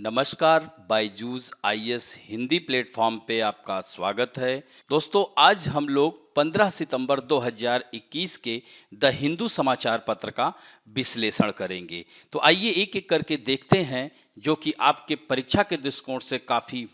नमस्कार, Byju's IAS Hindi platform पे आपका स्वागत है। दोस्तों, आज हम लोग 15 सितंबर 2021 के द हिंदू समाचार पत्र का विश्लेषण करेंगे। तो आइए एक एक करके देखते हैं, जो कि आपके परीक्षा के दृष्टिकोण से काफ़ी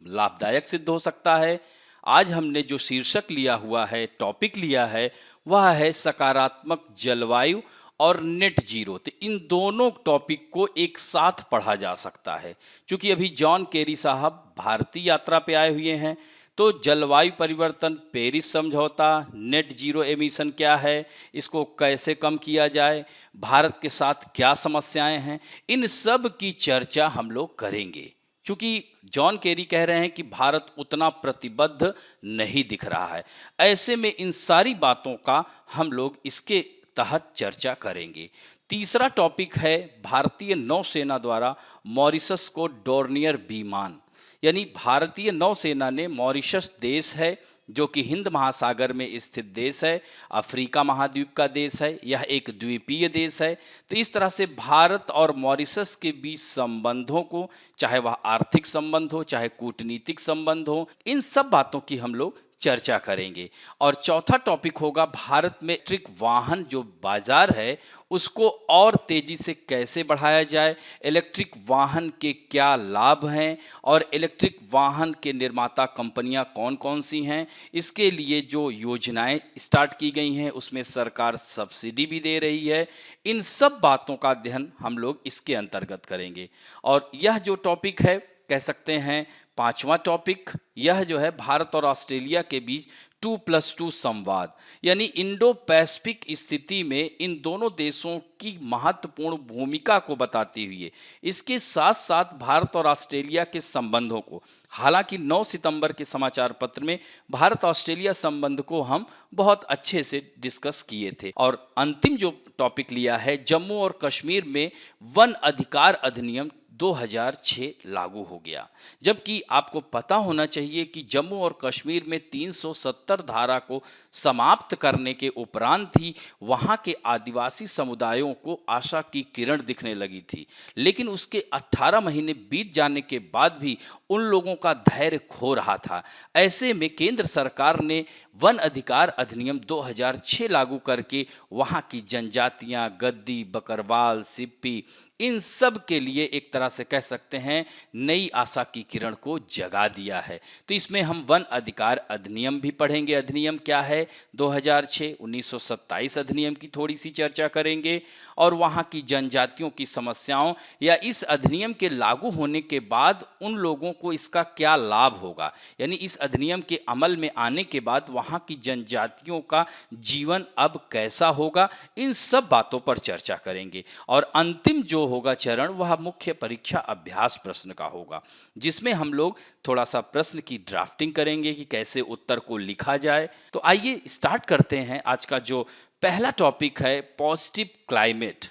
लाभदायक सिद्ध हो सकता है। आज हमने जो शीर्षक लिया हुआ है, टॉपिक लिया है, वह है सकारात्मक जलवायु और नेट जीरो। तो इन दोनों टॉपिक को एक साथ पढ़ा जा सकता है, क्योंकि अभी जॉन केरी साहब भारतीय यात्रा पे आए हुए हैं। तो जलवायु परिवर्तन, पेरिस समझौता, नेट जीरो एमिशन क्या है, इसको कैसे कम किया जाए, भारत के साथ क्या समस्याएं हैं, इन सब की चर्चा हम लोग करेंगे। क्योंकि जॉन केरी कह रहे हैं कि भारत उतना प्रतिबद्ध नहीं दिख रहा है। ऐसे में इन सारी बातों का हम लोग इसके तहत चर्चा करेंगे। तीसरा टॉपिक है भारतीय नौसेना द्वारा मॉरिशस को डोर्नियर विमान, यानी भारतीय नौसेना ने मॉरिशस देश है जो कि हिंद महासागर में स्थित देश है, अफ्रीका महाद्वीप का देश है, यह एक द्वीपीय देश है। तो इस तरह से भारत और मॉरिशस के बीच संबंधों को, चाहे वह आर्थिक संबंध हो, चाहे कूटनीतिक संबंध हो, इन सब बातों की हम लोग चर्चा करेंगे। और चौथा टॉपिक होगा भारत में इलेक्ट्रिक वाहन जो बाजार है उसको और तेजी से कैसे बढ़ाया जाए, इलेक्ट्रिक वाहन के क्या लाभ हैं और इलेक्ट्रिक वाहन के निर्माता कंपनियां कौन कौन सी हैं, इसके लिए जो योजनाएं स्टार्ट की गई हैं उसमें सरकार सब्सिडी भी दे रही है। इन सब बातों का अध्ययन हम लोग इसके अंतर्गत करेंगे। और यह जो टॉपिक है, कह सकते हैं पांचवा टॉपिक, यह जो है भारत और ऑस्ट्रेलिया के बीच 2+2 संवाद, यानी इंडो पैसिफिक स्थिति में इन दोनों देशों की महत्वपूर्ण भूमिका को बताती हुई है। इसके साथ साथ भारत और ऑस्ट्रेलिया के संबंधों को, हालांकि 9 सितंबर के समाचार पत्र में भारत ऑस्ट्रेलिया संबंध को हम बहुत अच्छे से डिस्कस किए थे। और अंतिम जो टॉपिक लिया है, जम्मू और कश्मीर में वन अधिकार अधिनियम 2006 लागू हो गया। जबकि आपको पता होना चाहिए कि जम्मू और कश्मीर में 370 धारा को समाप्त करने के उपरांत ही वहां के आदिवासी समुदायों को आशा की किरण दिखने लगी थी। लेकिन उसके 18 महीने बीत जाने के बाद भी उन लोगों का धैर्य खो रहा था। ऐसे में केंद्र सरकार ने वन अधिकार अधिनियम 2006 लागू करके वहां की जनजातियां, गद्दी, बकरवाल, सिप्पी, इन सब के लिए एक तरह से कह सकते हैं नई आशा की किरण को जगा दिया है। तो इसमें हम वन अधिकार अधिनियम भी पढ़ेंगे। अधिनियम क्या है, 2006 1927 अधिनियम की थोड़ी सी चर्चा करेंगे और वहाँ की जनजातियों की समस्याओं या इस अधिनियम के लागू होने के बाद उन लोगों को इसका क्या लाभ होगा, यानी इस अधिनियम के अमल में आने के बाद वहाँ की जनजातियों का जीवन अब कैसा होगा, इन सब बातों पर चर्चा करेंगे। और अंतिम जो होगा चरण, वह मुख्य परीक्षा अभ्यास प्रश्न का होगा, जिसमें हम लोग थोड़ा सा प्रश्न की ड्राफ्टिंग करेंगे कि कैसे उत्तर को लिखा जाए। तो आइए स्टार्ट करते हैं। आज का जो पहला टॉपिक है पॉजिटिव क्लाइमेट,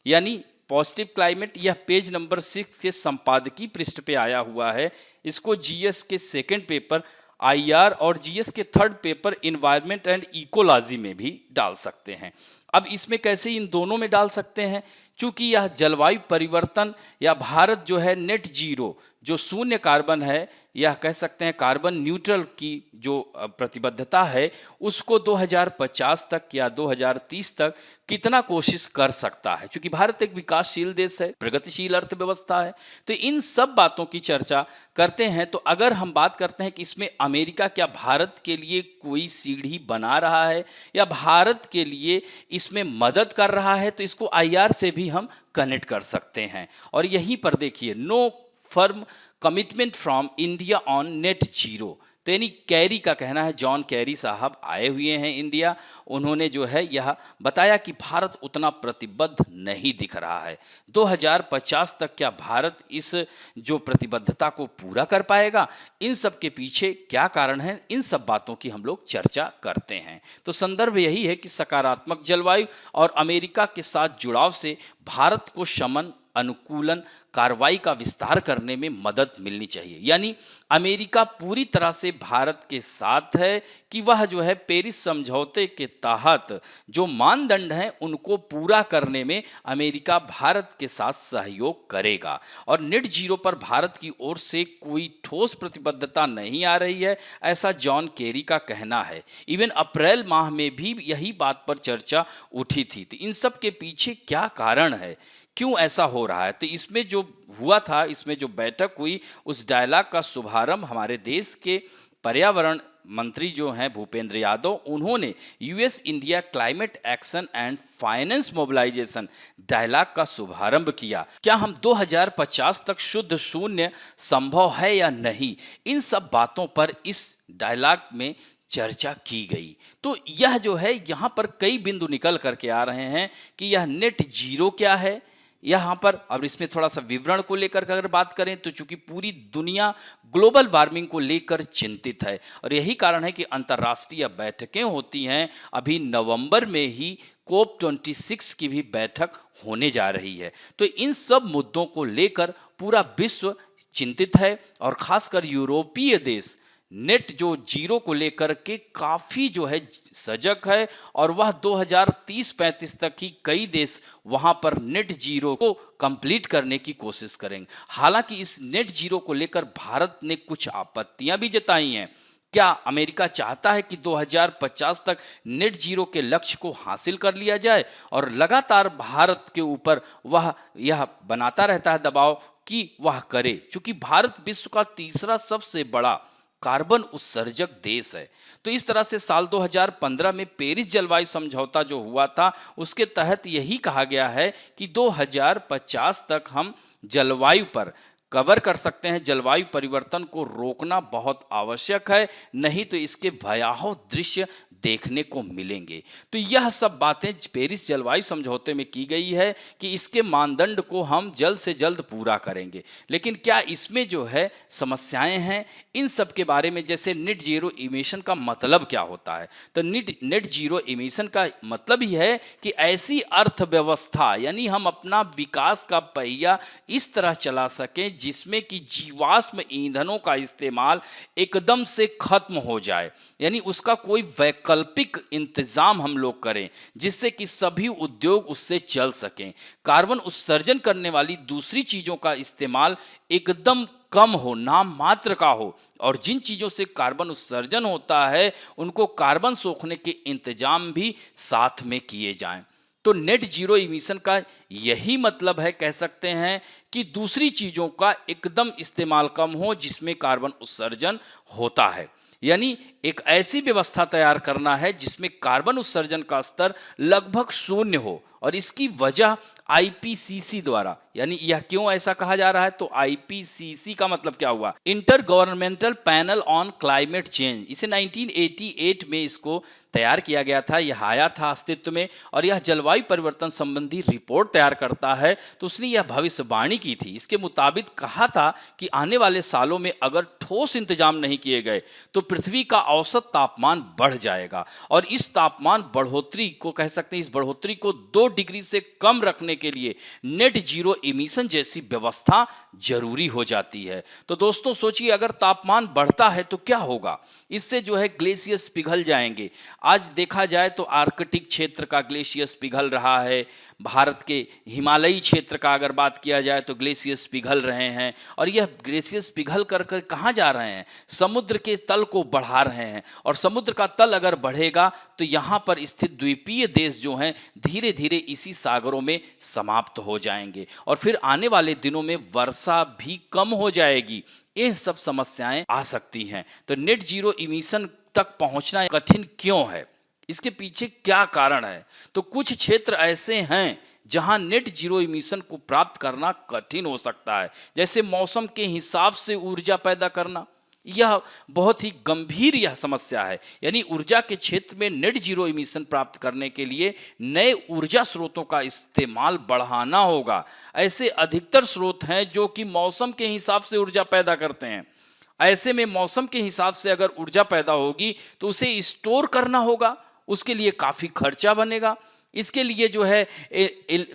यानी पॉजिटिव क्लाइमेट, यह पेज नंबर 6 के संपादकीय पृष्ठ पे आया हुआ है। इसको जीएस के सेकंड पेपर आईआर और जीएस के third paper environment and ecology में भी डाल सकते हैं। अब इसमें कैसे इन दोनों में डाल सकते हैं, चूंकि यह जलवायु परिवर्तन या भारत जो है नेट जीरो, जो शून्य कार्बन है, यह कह सकते हैं कार्बन न्यूट्रल की जो प्रतिबद्धता है, उसको 2050 तक या 2030 तक कितना कोशिश कर सकता है। क्योंकि भारत एक विकासशील देश है, प्रगतिशील अर्थव्यवस्था है। तो इन सब बातों की चर्चा करते हैं। तो अगर हम बात करते हैं कि इसमें अमेरिका क्या भारत के लिए कोई सीढ़ी बना रहा है या भारत के लिए इसमें मदद कर रहा है, तो इसको आईआर से भी हम कनेक्ट कर सकते हैं। और यहीं पर देखिए, no firm commitment from India on net zero. तो यानी कैरी का कहना है, जॉन कैरी साहब आए हुए हैं इंडिया, उन्होंने जो है यह बताया कि भारत उतना प्रतिबद्ध नहीं दिख रहा है। 2050 तक क्या भारत इस जो प्रतिबद्धता को पूरा कर पाएगा, इन सब के पीछे क्या कारण है, इन सब बातों की हम लोग चर्चा करते हैं। तो संदर्भ यही है कि सकारात्मक जलवायु और अमेरिका के साथ जुड़ाव से भारत को शमन, अनुकूलन कार्रवाई का विस्तार करने में मदद मिलनी चाहिए। यानी अमेरिका पूरी तरह से भारत के साथ है कि वह जो है पेरिस समझौते के तहत जो मानदंड हैं उनको पूरा करने में अमेरिका भारत के साथ सहयोग करेगा। और नेट जीरो पर भारत की ओर से कोई ठोस प्रतिबद्धता नहीं आ रही है, ऐसा जॉन केरी का कहना है। इवन अप्रैल माह में भी यही बात पर चर्चा उठी थी। तो इन सब के पीछे क्या कारण है, क्यों ऐसा हो रहा है? तो इसमें जो हुआ था, इसमें जो बैठक हुई, उस डायलॉग का शुभारंभ हमारे देश के पर्यावरण मंत्री जो हैं भूपेंद्र यादव, उन्होंने US India climate action and finance mobilisation dialogue का शुभारंभ किया। क्या हम 2050 तक शुद्ध शून्य संभव है या नहीं, इन सब बातों पर इस डायलॉग में चर्चा की गई। तो यह जो है यहाँ पर कई बिंदु निकल करके आ रहे हैं कि यह नेट जीरो क्या है यहाँ पर। अब इसमें थोड़ा सा विवरण को लेकर अगर बात करें तो चूंकि पूरी दुनिया ग्लोबल वार्मिंग को लेकर चिंतित है और यही कारण है कि अंतर्राष्ट्रीय बैठकें होती हैं। अभी नवंबर में ही COP26 की भी बैठक होने जा रही है। तो इन सब मुद्दों को लेकर पूरा विश्व चिंतित है और खासकर यूरोपीय देश नेट जो जीरो को लेकर के काफ़ी जो है सजग है और वह 2030-35 तक ही कई देश वहां पर नेट जीरो को कंप्लीट करने की कोशिश करेंगे। हालांकि इस नेट जीरो को लेकर भारत ने कुछ आपत्तियां भी जताई हैं। क्या अमेरिका चाहता है कि 2050 तक नेट जीरो के लक्ष्य को हासिल कर लिया जाए? और लगातार भारत के ऊपर वह यह बनाता रहता है दबाव कि वह करे, क्योंकि भारत विश्व का तीसरा सबसे बड़ा कार्बन उत्सर्जक देश है। तो इस तरह से साल 2015 में पेरिस जलवायु समझौता जो हुआ था उसके तहत यही कहा गया है कि 2050 तक हम जलवायु पर कवर कर सकते हैं। जलवायु परिवर्तन को रोकना बहुत आवश्यक है, नहीं तो इसके भयावह दृश्य देखने को मिलेंगे। तो यह सब बातें पेरिस जलवायु समझौते में की गई है कि इसके मानदंड को हम जल्द से जल्द पूरा करेंगे। लेकिन क्या इसमें जो है समस्याएं हैं, इन सब के बारे में, जैसे नेट जीरो इमिशन का मतलब क्या होता है? तो नेट जीरो इमिशन का मतलब ही है कि ऐसी अर्थव्यवस्था, यानी हम अपना विकास का पहिया इस तरह चला सकें जिसमें कि जीवाश्म ईंधनों का इस्तेमाल एकदम से खत्म हो जाए, यानी उसका कोई वैकल्पिक इंतजाम हम लोग करें जिससे कि सभी उद्योग उससे चल सकें। कार्बन उत्सर्जन करने वाली दूसरी चीजों का इस्तेमाल एकदम कम हो, नाम मात्र का हो, और जिन चीजों से कार्बन उत्सर्जन होता है उनको कार्बन सोखने के इंतजाम भी साथ में किए जाएं। तो नेट जीरो इमिशन का यही मतलब है, कह सकते हैं कि दूसरी चीजों का एकदम इस्तेमाल कम हो जिसमें कार्बन उत्सर्जन होता है, यानी एक ऐसी व्यवस्था तैयार करना है जिसमें कार्बन उत्सर्जन का स्तर लगभग शून्य हो। और इसकी वजह आईपीसीसी द्वारा, यानी यह क्यों ऐसा कहा जा रहा है, तो आईपीसीसी का मतलब क्या हुआ, inter governmental panel on climate change. इसे 1988 में इसको तैयार किया गया था, यह आया था अस्तित्व में और यह जलवायु परिवर्तन संबंधी रिपोर्ट तैयार करता है। तो उसने यह भविष्यवाणी की थी, इसके मुताबिक कहा था कि आने वाले सालों में अगर ठोस इंतजाम नहीं किए गए तो पृथ्वी का औसत तापमान बढ़ जाएगा और इस तापमान बढ़ोतरी को, कह सकते हैं इस बढ़ोतरी को 2 डिग्री से कम रखने के लिए नेट जीरो इमिशन जैसी व्यवस्था जरूरी हो जाती है। तो दोस्तों सोचिए, अगर तापमान बढ़ता है तो क्या होगा, इससे जो है ग्लेशियर्स पिघल जाएंगे। आज देखा जाए तो आर्कटिक क्षेत्र का ग्लेशियर्स पिघल रहा है, भारत के हिमालयी क्षेत्र का अगर बात किया जाए तो ग्लेशियर्स पिघल रहे हैं और यह ग्लेशियर्स पिघल कर कहाँ जा रहे हैं, समुद्र के तल को बढ़ा रहे हैं। और समुद्र का तल अगर बढ़ेगा तो यहाँ पर स्थित द्वीपीय देश जो हैं धीरे धीरे इसी सागरों में समाप्त हो जाएंगे और फिर आने वाले दिनों में वर्षा भी कम हो जाएगी। ये सब समस्याएं आ सकती हैं। तो नेट जीरो इमिशन तक पहुंचना कठिन क्यों है, इसके पीछे क्या कारण है? तो कुछ क्षेत्र ऐसे हैं जहां नेट जीरो इमिशन को प्राप्त करना कठिन हो सकता है, जैसे मौसम के हिसाब से ऊर्जा पैदा करना। यह बहुत ही गंभीर यह समस्या है, यानी ऊर्जा के क्षेत्र में नेट जीरो इमिशन प्राप्त करने के लिए नए ऊर्जा स्रोतों का इस्तेमाल बढ़ाना होगा। ऐसे अधिकतर स्रोत हैं जो कि मौसम के हिसाब से ऊर्जा पैदा करते हैं। ऐसे में मौसम के हिसाब से अगर ऊर्जा पैदा होगी तो उसे स्टोर करना होगा, उसके लिए काफ़ी खर्चा बनेगा। इसके लिए जो है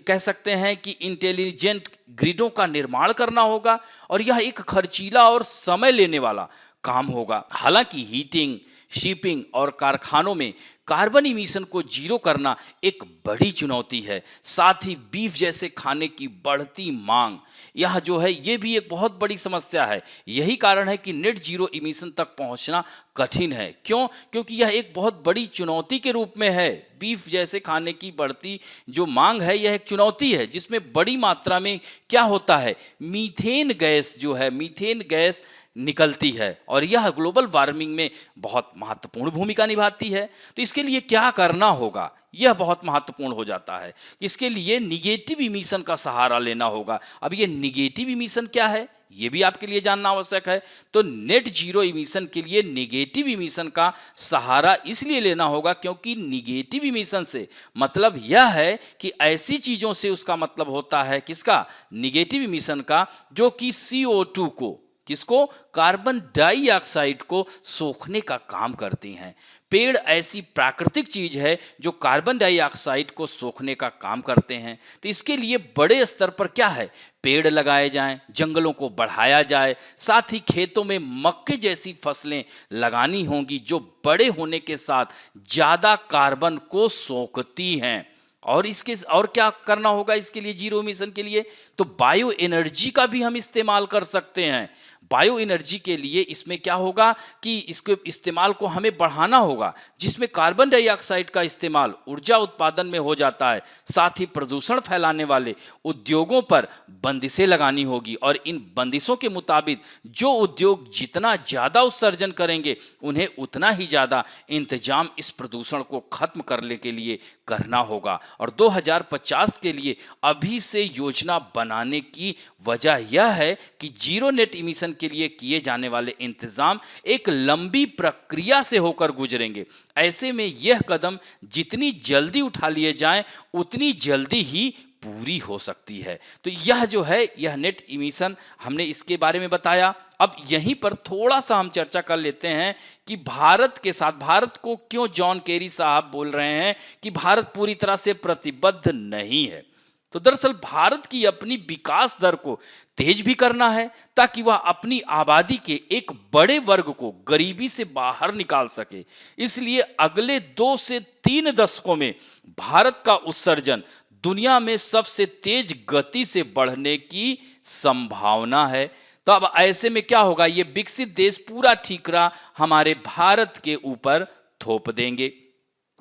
कह सकते हैं कि इंटेलिजेंट ग्रिडों का निर्माण करना होगा और यह एक खर्चीला और समय लेने वाला काम होगा। हालांकि हीटिंग, शिपिंग और कारखानों में कार्बन इमिशन को जीरो करना एक बड़ी चुनौती है। साथ ही बीफ जैसे खाने की बढ़ती मांग, यह जो है ये भी एक बहुत बड़ी समस्या है। यही कारण है कि नेट जीरो इमिशन तक पहुंचना कठिन है। क्यों? क्योंकि यह एक बहुत बड़ी चुनौती के रूप में है। बीफ जैसे खाने की बढ़ती जो मांग है यह एक चुनौती है, जिसमें बड़ी मात्रा में क्या होता है, मीथेन गैस जो है, मीथेन गैस निकलती है और यह ग्लोबल वार्मिंग में बहुत महत्वपूर्ण भूमिका निभाती है। तो इसके लिए क्या करना होगा, यह बहुत महत्वपूर्ण हो जाता है। इसके लिए निगेटिव इमिशन का सहारा लेना होगा। अब ये निगेटिव इमिशन क्या है, ये भी आपके लिए जानना आवश्यक है। तो नेट जीरो इमिशन के लिए निगेटिव इमिशन का सहारा इसलिए लेना होगा क्योंकि निगेटिव इमिशन से मतलब यह है कि ऐसी चीजों से उसका मतलब होता है किसका, निगेटिव इमिशन का, जो कि CO2 को, किसको, कार्बन डाइऑक्साइड को सोखने का काम करती हैं। पेड़ ऐसी प्राकृतिक चीज है जो कार्बन डाइऑक्साइड को सोखने का काम करते हैं। तो इसके लिए बड़े स्तर पर क्या है, पेड़ लगाए जाएं, जंगलों को बढ़ाया जाए, साथ ही खेतों में मक्के जैसी फसलें लगानी होंगी जो बड़े होने के साथ ज्यादा कार्बन को सोखती हैं। और इसके और क्या करना होगा इसके लिए, जीरो इमिशन के लिए, तो बायो एनर्जी का भी हम इस्तेमाल कर सकते हैं। बायो एनर्जी के लिए इसमें क्या होगा कि इसके इस्तेमाल को हमें बढ़ाना होगा, जिसमें कार्बन डाइऑक्साइड का इस्तेमाल ऊर्जा उत्पादन में हो जाता है। साथ ही प्रदूषण फैलाने वाले उद्योगों पर बंदिशें लगानी होगी और इन बंदिशों के मुताबिक जो उद्योग जितना ज़्यादा उत्सर्जन करेंगे उन्हें उतना ही ज़्यादा इंतजाम इस प्रदूषण को खत्म करने के लिए करना होगा। और 2050 के लिए अभी से योजना बनाने की वजह यह है कि जीरो नेट इमिशन के लिए किए जाने वाले इंतजाम एक लंबी प्रक्रिया से होकर गुजरेंगे। ऐसे में यह कदम जितनी जल्दी उठा लिए जाएं उतनी जल्दी ही पूरी हो सकती है। तो यह जो है, यह नेट इमिशन हमने इसके बारे में बताया। अब यहीं पर थोड़ा सा हम चर्चा कर लेते हैं कि भारत के साथ, भारत को क्यों जॉन केरी साहब बोल रहे हैं कि भारत पूरी तरह से प्रतिबद्ध नहीं है। तो दरअसल भारत की अपनी विकास दर को तेज भी करना है ताकि वह अपनी आबादी के एक बड़े वर्ग को गरीबी से बाहर निकाल सके। इसलिए अगले 2 से 3 दशकों में भारत का उत्सर्जन दुनिया में सबसे तेज गति से बढ़ने की संभावना है। तो अब ऐसे में क्या होगा, ये विकसित देश पूरा ठीकरा हमारे भारत के ऊपर थोप देंगे।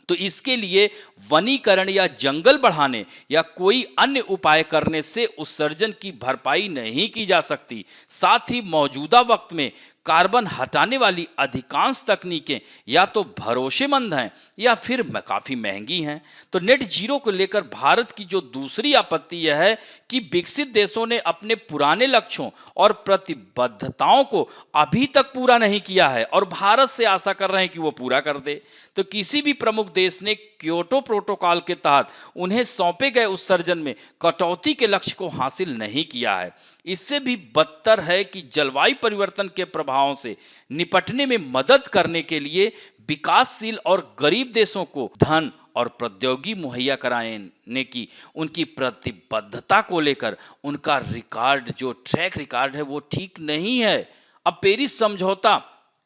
तो इसके लिए वनीकरण या जंगल बढ़ाने या कोई अन्य उपाय करने से उत्सर्जन की भरपाई नहीं की जा सकती। साथ ही मौजूदा वक्त में कार्बन हटाने वाली अधिकांश तकनीकें या तो भरोसेमंद हैं या फिर काफ़ी महंगी हैं। तो नेट जीरो को लेकर भारत की जो दूसरी आपत्ति यह है कि विकसित देशों ने अपने पुराने लक्ष्यों और प्रतिबद्धताओं को अभी तक पूरा नहीं किया है और भारत से आशा कर रहे हैं कि वो पूरा कर दे। तो किसी भी प्रमुख देश ने क्योटो प्रोटोकॉल के तहत उन्हें सौंपे गए उत्सर्जन में कटौती के लक्ष्य को हासिल नहीं किया है। इससे भी बदतर है कि जलवायु परिवर्तन के प्रभावों से निपटने में मदद करने के लिए विकासशील और गरीब देशों को धन और प्रौद्योगिकी मुहैया कराने की उनकी प्रतिबद्धता को लेकर उनका रिकॉर्ड, जो ट्रैक रिकॉर्ड है, वो ठीक नहीं है। अब पेरिस समझौता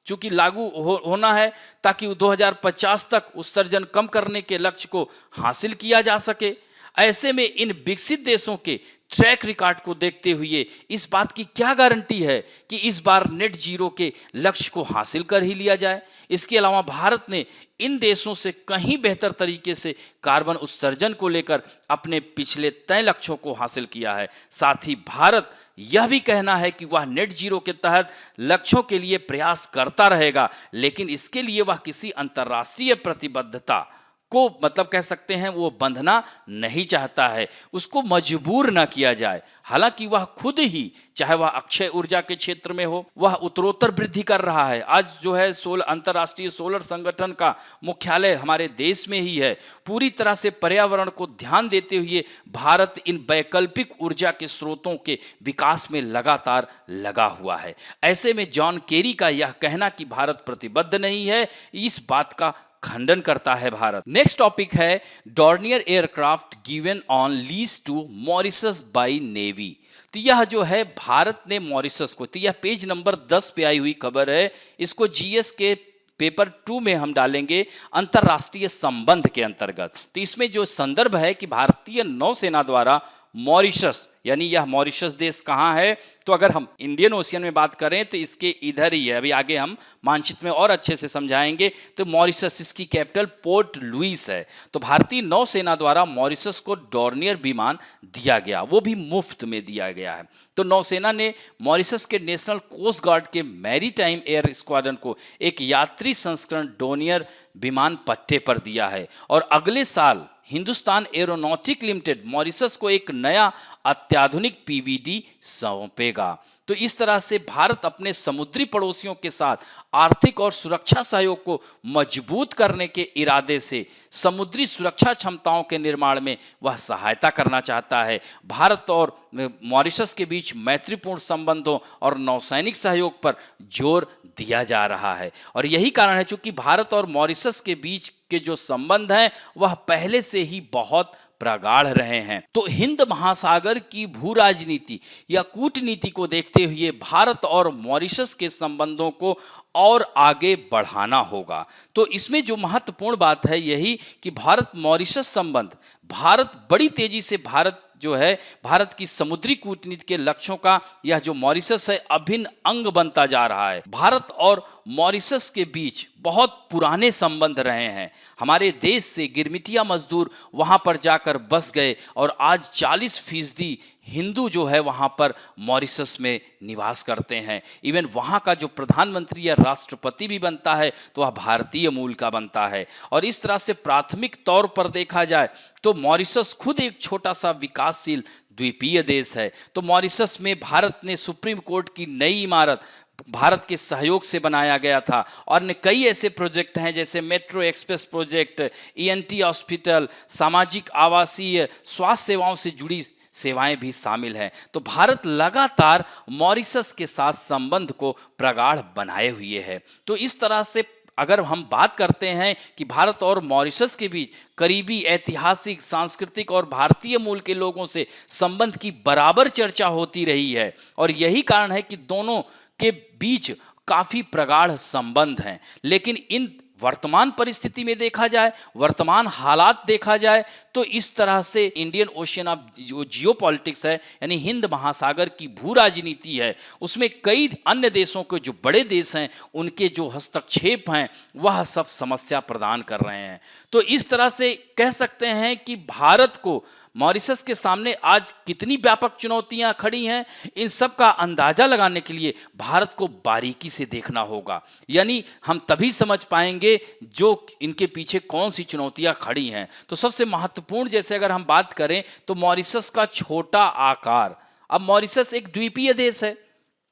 चूंकि लागू होना है ताकि 2050 तक उत्सर्जन कम करने के लक्ष्य को हासिल किया जा सके। ऐसे में इन विकसित देशों के ट्रैक रिकॉर्ड को देखते हुए इस बात की क्या गारंटी है कि इस बार नेट जीरो के लक्ष्य को हासिल कर ही लिया जाए। इसके अलावा भारत ने इन देशों से कहीं बेहतर तरीके से कार्बन उत्सर्जन को लेकर अपने पिछले तय लक्ष्यों को हासिल किया है। साथ ही भारत यह भी कहना है कि वह नेट जीरो के तहत लक्ष्यों के लिए प्रयास करता रहेगा, लेकिन इसके लिए वह किसी अंतर्राष्ट्रीय प्रतिबद्धता को मतलब कह सकते हैं वो बंधना नहीं चाहता है, उसको मजबूर ना किया जाए। हालांकि वह खुद ही, चाहे वह अक्षय ऊर्जा के क्षेत्र में हो, वह उत्तरोत्तर वृद्धि कर रहा है। आज जो है अंतर्राष्ट्रीय सोलर संगठन का मुख्यालय हमारे देश में ही है। पूरी तरह से पर्यावरण को ध्यान देते हुए भारत इन वैकल्पिक ऊर्जा के स्रोतों के विकास में लगातार लगा हुआ है। ऐसे में जॉन केरी का यह कहना कि भारत प्रतिबद्ध नहीं है, इस बात का खंडन करता है भारत। नेक्स्ट टॉपिक है Dornier aircraft given on lease to Mauritius by navy. तो यह जो है भारत ने मॉरिशस को, तो यह पेज नंबर 10 पे आई हुई खबर है, इसको जीएस के पेपर 2 में हम डालेंगे अंतरराष्ट्रीय संबंध के अंतर्गत। तो इसमें जो संदर्भ है कि भारतीय नौसेना द्वारा मॉरिशस, यानी यह मॉरिशस देश कहाँ है, तो अगर हम इंडियन ओशियन में बात करें तो इसके इधर ही है, अभी आगे हम मानचित्र में और अच्छे से समझाएंगे। तो मॉरिशस, इसकी कैपिटल पोर्ट लुइस है। तो भारतीय नौसेना द्वारा मॉरिशस को डॉर्नियर विमान दिया गया, वो भी मुफ्त में दिया गया है। तो नौसेना ने मॉरिशस के नेशनल कोस्ट गार्ड के मैरीटाइम एयर स्क्वाड्रन को एक यात्री संस्करण डॉर्नियर विमान पट्टे पर दिया है और अगले साल हिंदुस्तान एरोनॉटिक लिमिटेड मॉरिशस को एक नया अत्याधुनिक पीवीडी सौंपेगा। तो इस तरह से भारत अपने समुद्री पड़ोसियों के साथ आर्थिक और सुरक्षा सहयोग को मजबूत करने के इरादे से समुद्री सुरक्षा क्षमताओं के निर्माण में वह सहायता करना चाहता है। भारत और मॉरिशस के बीच मैत्रीपूर्ण संबंधों और नौसैनिक सहयोग पर जोर दिया जा रहा है और यही कारण है चूंकि भारत और मॉरिशस के बीच के जो संबंध हैं वह पहले से ही बहुत प्रगाढ़ रहे हैं। तो हिंद महासागर की भू राजनीति या कूटनीति को देखते हुए भारत और मॉरिशस के संबंधों को और आगे बढ़ाना होगा। तो इसमें जो महत्वपूर्ण बात है यही कि भारत मॉरिशस संबंध, भारत बड़ी तेजी से भारत की समुद्री कूटनीति के लक्ष्यों का यह जो मॉरिशस है अभिन्न अंग बनता जा रहा है। भारत और मॉरिशस के बीच बहुत पुराने संबंध रहे हैं। हमारे देश से गिरमिटिया मजदूर वहां पर जाकर बस गए और आज 40% हिंदू जो है वहां पर मॉरिशस में निवास करते हैं। इवन वहां का जो प्रधानमंत्री या राष्ट्रपति भी बनता है तो वह भारतीय मूल का बनता है। और इस तरह से प्राथमिक तौर पर देखा जाए तो मॉरिशस खुद एक छोटा सा विकासशील द्वीपीय देश है। तो मॉरिशस में भारत ने सुप्रीम कोर्ट की नई इमारत भारत के सहयोग से बनाया गया था और कई ऐसे प्रोजेक्ट हैं जैसे metro express project, ENT hospital, सामाजिक आवासीय स्वास्थ्य सेवाओं से जुड़ी सेवाएं भी शामिल हैं। तो भारत लगातार मॉरिशस के साथ संबंध को प्रगाढ़ बनाए हुए है। तो इस तरह से अगर हम बात करते हैं कि भारत और मॉरिशस के बीच करीबी ऐतिहासिक, सांस्कृतिक और भारतीय मूल के लोगों से संबंध की बराबर चर्चा होती रही है और यही कारण है कि दोनों के बीच काफी प्रगाढ़ संबंध हैं। लेकिन इन वर्तमान परिस्थिति में देखा जाए, वर्तमान हालात देखा जाए तो इस तरह से इंडियन ओशियन ऑफ जो जियोपॉलिटिक्स है यानी हिंद महासागर की भू राजनीति है उसमें कई अन्य देशों के जो बड़े देश हैं उनके जो हस्तक्षेप हैं वह सब समस्या प्रदान कर रहे हैं। तो इस तरह से कह सकते हैं कि भारत को मॉरिशस के सामने आज कितनी व्यापक चुनौतियां खड़ी हैं, इन सब का अंदाजा लगाने के लिए भारत को बारीकी से देखना होगा। यानी हम तभी समझ पाएंगे जो इनके पीछे कौन सी चुनौतियां खड़ी हैं। तो सबसे महत्वपूर्ण जैसे अगर हम बात करें तो मॉरिशस का छोटा आकार, अब मॉरिशस एक द्वीपीय देश है,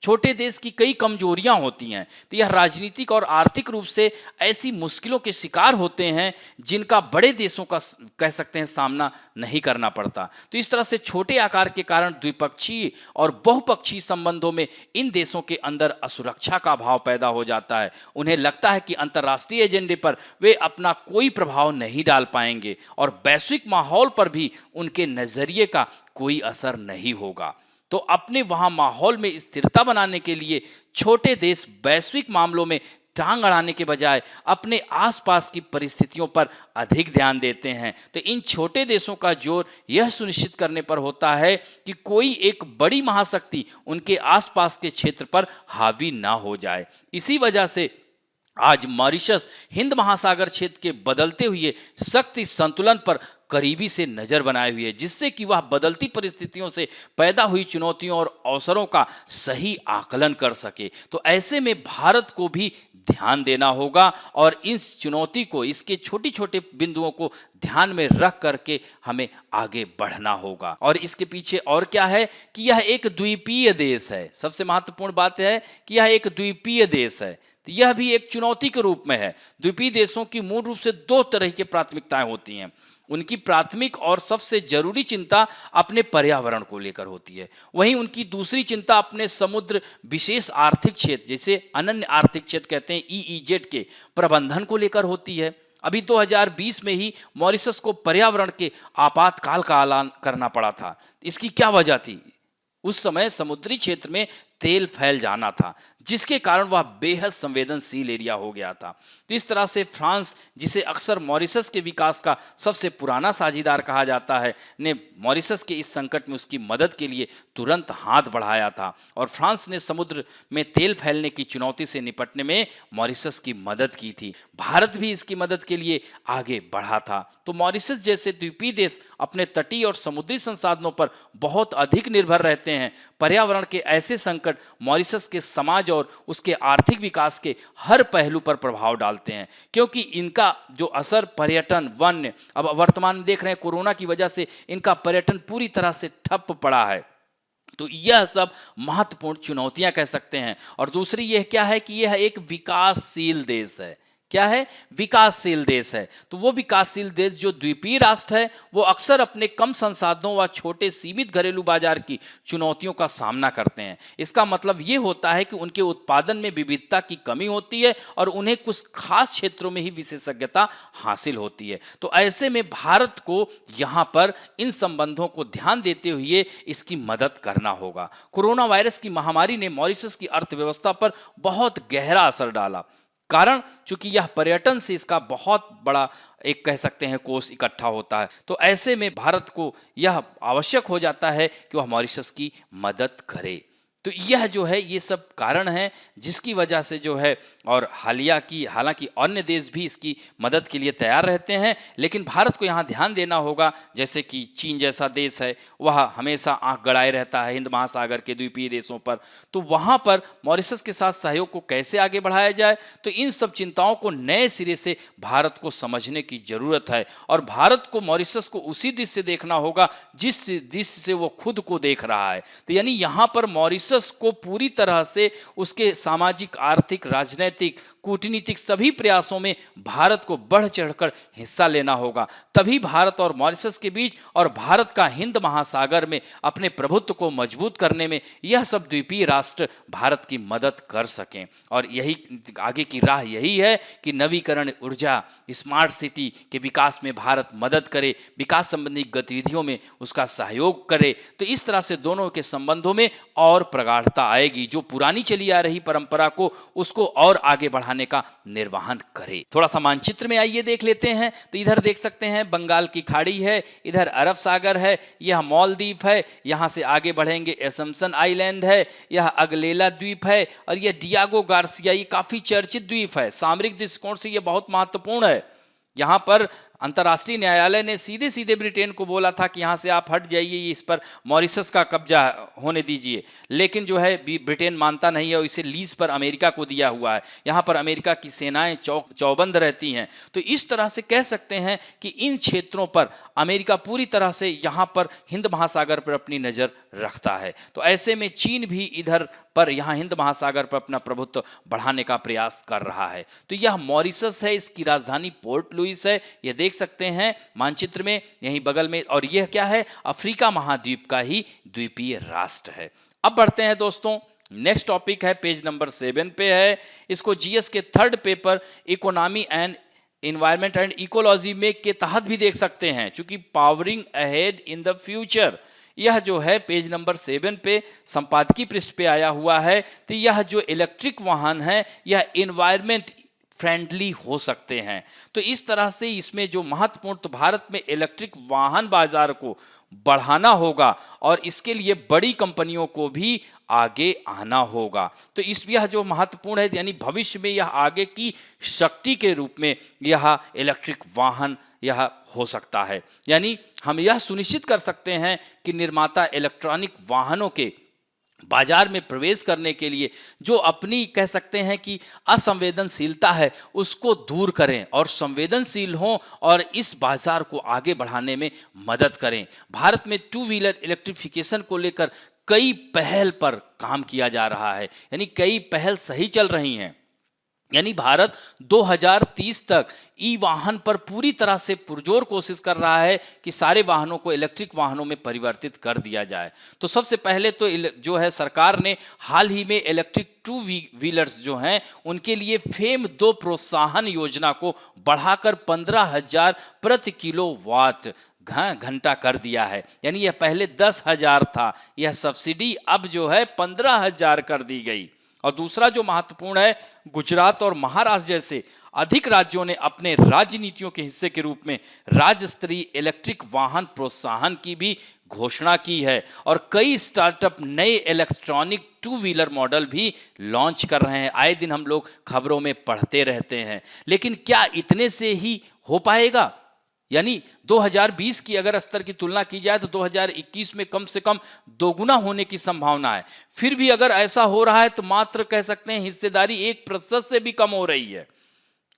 छोटे देश की कई कमजोरियां होती हैं। तो यह राजनीतिक और आर्थिक रूप से ऐसी मुश्किलों के शिकार होते हैं जिनका बड़े देशों का कह सकते हैं सामना नहीं करना पड़ता। तो इस तरह से छोटे आकार के कारण द्विपक्षीय और बहुपक्षीय संबंधों में इन देशों के अंदर असुरक्षा का भाव पैदा हो जाता है। उन्हें लगता है कि अंतर्राष्ट्रीय एजेंडे पर वे अपना कोई प्रभाव नहीं डाल पाएंगे और वैश्विक माहौल पर भी उनके नजरिए का कोई असर नहीं होगा। तो अपने वहां माहौल में स्थिरता बनाने के लिए छोटे देश वैश्विक मामलों में टांग अड़ाने के बजाय अपने आसपास की परिस्थितियों पर अधिक ध्यान देते हैं। तो इन छोटे देशों का जोर यह सुनिश्चित करने पर होता है कि कोई एक बड़ी महाशक्ति उनके आसपास के क्षेत्र पर हावी ना हो जाए। इसी वजह से आज मॉरिशस हिंद महासागर क्षेत्र के बदलते हुए शक्ति संतुलन पर करीबी से नजर बनाए हुए है, जिससे कि वह बदलती परिस्थितियों से पैदा हुई चुनौतियों और अवसरों का सही आकलन कर सके। तो ऐसे में भारत को भी ध्यान देना होगा और इस चुनौती को, इसके छोटे छोटे बिंदुओं को ध्यान में रख करके हमें आगे बढ़ना होगा। और इसके पीछे और क्या है कि यह एक द्वीपीय देश है। सबसे महत्वपूर्ण बात है कि यह एक द्वीपीय देश है। तो यह भी एक चुनौती के रूप में है। द्वीपीय देशों की मूल रूप से दो तरह की प्राथमिकताएं होती हैं। उनकी प्राथमिक और सबसे जरूरी चिंता अपने पर्यावरण को लेकर होती है, वहीं उनकी दूसरी चिंता अपने समुद्र विशेष आर्थिक क्षेत्र, जैसे अनन्य आर्थिक क्षेत्र कहते हैं EEZ, के प्रबंधन को लेकर होती है। अभी 2020 में ही मॉरिशस को पर्यावरण के आपातकाल का ऐलान करना पड़ा था। इसकी क्या वजह थी? उस समय समुद्री क्षेत्र में तेल फैल जाना था, जिसके कारण वह बेहद संवेदनशील एरिया हो गया था। तो इस तरह से फ्रांस, जिसे अक्सर मॉरिशस के विकास का सबसे पुराना साझीदार कहा जाता है, ने मॉरिशस के इस संकट में उसकी मदद के लिए तुरंत हाथ बढ़ाया था और फ्रांस ने समुद्र में तेल फैलने की चुनौती से निपटने में मॉरिशस की मदद की थी। भारत भी इसकी मदद के लिए आगे बढ़ा था। तो मॉरिशस जैसे द्वीपीय देश अपने तटीय और समुद्री संसाधनों पर बहुत अधिक निर्भर रहते हैं। पर्यावरण के ऐसे संकट मॉरिशस के समाज और उसके आर्थिक विकास के हर पहलू पर प्रभाव डालते हैं, क्योंकि इनका जो असर पर्यटन, वन्य, अब वर्तमान में देख रहे हैं कोरोना की वजह से इनका पर्यटन पूरी तरह से ठप पड़ा है। तो यह सब महत्वपूर्ण चुनौतियां कह सकते हैं। और दूसरी यह क्या है कि यह एक विकासशील देश है। क्या है? विकासशील देश है। तो वो विकासशील देश जो द्वीपीय राष्ट्र है, वो अक्सर अपने कम संसाधनों व छोटे सीमित घरेलू बाजार की चुनौतियों का सामना करते हैं। इसका मतलब ये होता है कि उनके उत्पादन में विविधता की कमी होती है और उन्हें कुछ खास क्षेत्रों में ही विशेषज्ञता हासिल होती है। तो ऐसे में भारत को यहाँ पर इन संबंधों को ध्यान देते हुए इसकी मदद करना होगा। कोरोना वायरस की महामारी ने मॉरिशस की अर्थव्यवस्था पर बहुत गहरा असर डाला, कारण चूंकि यह पर्यटन से इसका बहुत बड़ा एक कह सकते हैं कोष इकट्ठा होता है। तो ऐसे में भारत को यह आवश्यक हो जाता है कि वह मॉरिशस की मदद करे। तो यह जो है ये सब कारण है जिसकी वजह से जो है, और हालांकि अन्य देश भी इसकी मदद के लिए तैयार रहते हैं, लेकिन भारत को यहाँ ध्यान देना होगा। जैसे कि चीन जैसा देश है, वह हमेशा आंख गड़ाए रहता है हिंद महासागर के द्वीपीय देशों पर। तो वहाँ पर मॉरिशस के साथ सहयोग को कैसे आगे बढ़ाया जाए, तो इन सब चिंताओं को नए सिरे से भारत को समझने की जरूरत है। और भारत को मॉरिशस को उसी दिश से देखना होगा जिस दिश से वो खुद को देख रहा है। तो यानी यहाँ पर मॉरिशस को पूरी तरह से उसके सामाजिक, आर्थिक, राजनीतिक, कूटनीतिक सभी प्रयासों में भारत को बढ़ चढ़कर हिस्सा लेना होगा। तभी भारत और मॉरिशस के बीच और भारत का हिंद महासागर में अपने प्रभुत्व को मजबूत करने में यह सब द्वीपीय राष्ट्र भारत की मदद कर सकें। और यही आगे की राह यही है कि नवीकरण ऊर्जा, स्मार्ट सिटी के विकास में भारत मदद करे, विकास संबंधी गतिविधियों में उसका सहयोग करे। तो इस तरह से दोनों के संबंधों में और प्रगाढ़ता आएगी, जो पुरानी चली आ रही परंपरा को उसको और आगे बढ़ाने का निर्वहन करे। थोड़ा सा मानचित्र में आइए देख लेते हैं। तो इधर देख सकते हैं बंगाल की खाड़ी है, इधर अरब सागर है, यह मालदीव है, यहां से आगे बढ़ेंगे एसम्पसन आइलैंड है, यह अगलेला द्वीप है, और यह डियागो गार्सिया, ये काफी चर्चित द्वीप है। सामरिक दृष्टिकोण से यह बहुत महत्वपूर्ण है। यहाँ पर अंतर्राष्ट्रीय न्यायालय ने सीधे सीधे ब्रिटेन को बोला था कि यहाँ से आप हट जाइए, इस पर मॉरिशस का कब्जा होने दीजिए, लेकिन जो है ब्रिटेन मानता नहीं है और इसे लीज पर अमेरिका को दिया हुआ है। यहाँ पर अमेरिका की सेनाएं चौबंद रहती हैं। तो इस तरह से कह सकते हैं कि इन क्षेत्रों पर अमेरिका पूरी तरह से यहाँ पर हिंद महासागर पर अपनी नज़र रखता है। तो ऐसे में चीन भी इधर पर यहाँ हिंद महासागर पर अपना प्रभुत्व बढ़ाने का प्रयास कर रहा है। तो यह मॉरिशस है, इसकी राजधानी पोर्ट लुइस है, यह देख सकते हैं मानचित्र में यहीं बगल में। और यह क्या है? अफ्रीका महाद्वीप का ही द्वीपीय राष्ट्र है। अब बढ़ते हैं दोस्तों, नेक्स्ट टॉपिक है पेज नंबर 7 पे है। इसको जीएस के third paper economy and environment and ecology में के तहत भी देख सकते हैं, चूंकि powering ahead in the future, यह जो है पेज नंबर 7 पे संपादकीय पृष्ठ पे आया हुआ है। तो यह जो इलेक्ट्रिक वाहन है यह एनवायरनमेंट फ्रेंडली हो सकते हैं। तो इस तरह से इसमें जो महत्वपूर्ण, तो भारत में इलेक्ट्रिक वाहन बाजार को बढ़ाना होगा और इसके लिए बड़ी कंपनियों को भी आगे आना होगा। तो यह जो महत्वपूर्ण है, यानी भविष्य में यह आगे की शक्ति के रूप में यह इलेक्ट्रिक वाहन यह हो सकता है। यानी हम यह सुनिश्चित कर सकते हैं कि निर्माता इलेक्ट्रॉनिक वाहनों के बाजार में प्रवेश करने के लिए जो अपनी कह सकते हैं कि असंवेदनशीलता है उसको दूर करें और संवेदनशील हों और इस बाजार को आगे बढ़ाने में मदद करें। भारत में टू व्हीलर इलेक्ट्रिफिकेशन को लेकर कई पहल पर काम किया जा रहा है, यानी कई पहल सही चल रही हैं। यानी भारत 2030 तक ई वाहन पर पूरी तरह से पुरजोर कोशिश कर रहा है कि सारे वाहनों को इलेक्ट्रिक वाहनों में परिवर्तित कर दिया जाए। तो सबसे पहले तो जो है सरकार ने हाल ही में इलेक्ट्रिक टू व्हीलर्स जो हैं उनके लिए फेम 2 प्रोत्साहन योजना को बढ़ाकर 15,000 प्रति किलोवाट घंटा कर दिया है। यानी यह पहले 10,000 था, यह सब्सिडी अब जो है 15,000 कर दी गई। और दूसरा जो महत्वपूर्ण है, गुजरात और महाराष्ट्र जैसे अधिक राज्यों ने अपने राज्य नीतियों के हिस्से के रूप में राज्य स्तरीय इलेक्ट्रिक वाहन प्रोत्साहन की भी घोषणा की है और कई स्टार्टअप नए इलेक्ट्रॉनिक टू व्हीलर मॉडल भी लॉन्च कर रहे हैं। आए दिन हम लोग खबरों में पढ़ते रहते हैं। लेकिन क्या इतने से ही हो पाएगा? यानी 2020 की अगर स्तर की तुलना की जाए तो 2021 में कम से कम दोगुना होने की संभावना है। फिर भी अगर ऐसा हो रहा है तो मात्र कह सकते हैं हिस्सेदारी 1% से भी कम हो रही है।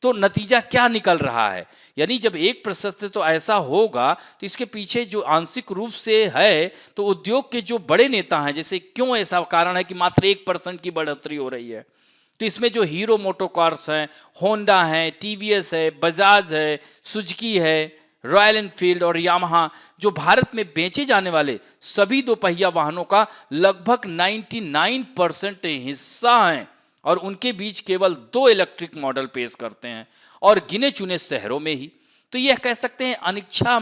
तो नतीजा क्या निकल रहा है? यानी जब 1% से तो ऐसा होगा तो इसके पीछे जो आंशिक रूप से है तो उद्योग के जो बड़े नेता हैं, जैसे क्यों ऐसा कारण है कि मात्र 1% की बढ़ोतरी हो रही है? तो इसमें जो हीरो मोटोकॉर्स हैं, होंडा है, टीवीएस है, बजाज है, सुजुकी है, रॉयल एनफील्ड और यामाहा, जो भारत में बेचे जाने वाले सभी दोपहिया वाहनों का लगभग 99% हिस्सा हैं और उनके बीच केवल 2 इलेक्ट्रिक मॉडल पेश करते हैं और गिने चुने शहरों में ही। तो यह कह सकते हैं अनिच्छा,